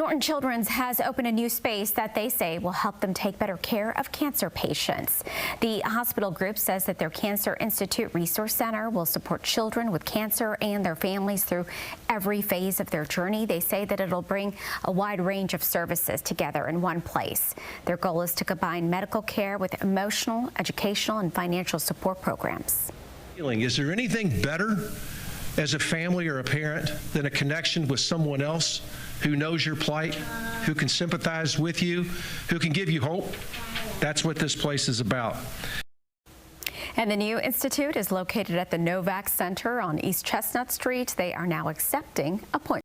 Norton Children has opened a new space that they say will help them take better care of cancer patients. The hospital group says that their Cancer Institute Resource Center will support children with cancer and their families through every phase of their journey. They say that it'll bring a wide range of services together in one place. Their goal is to combine medical care with emotional, educational, and financial support programs. Is there anything better as a family or a parent than a connection with someone else who knows your plight, who can sympathize with you, who can give you hope? That's what this place is about. And the new institute is located at the Novak Center on East Chestnut Street. They are now accepting appointments.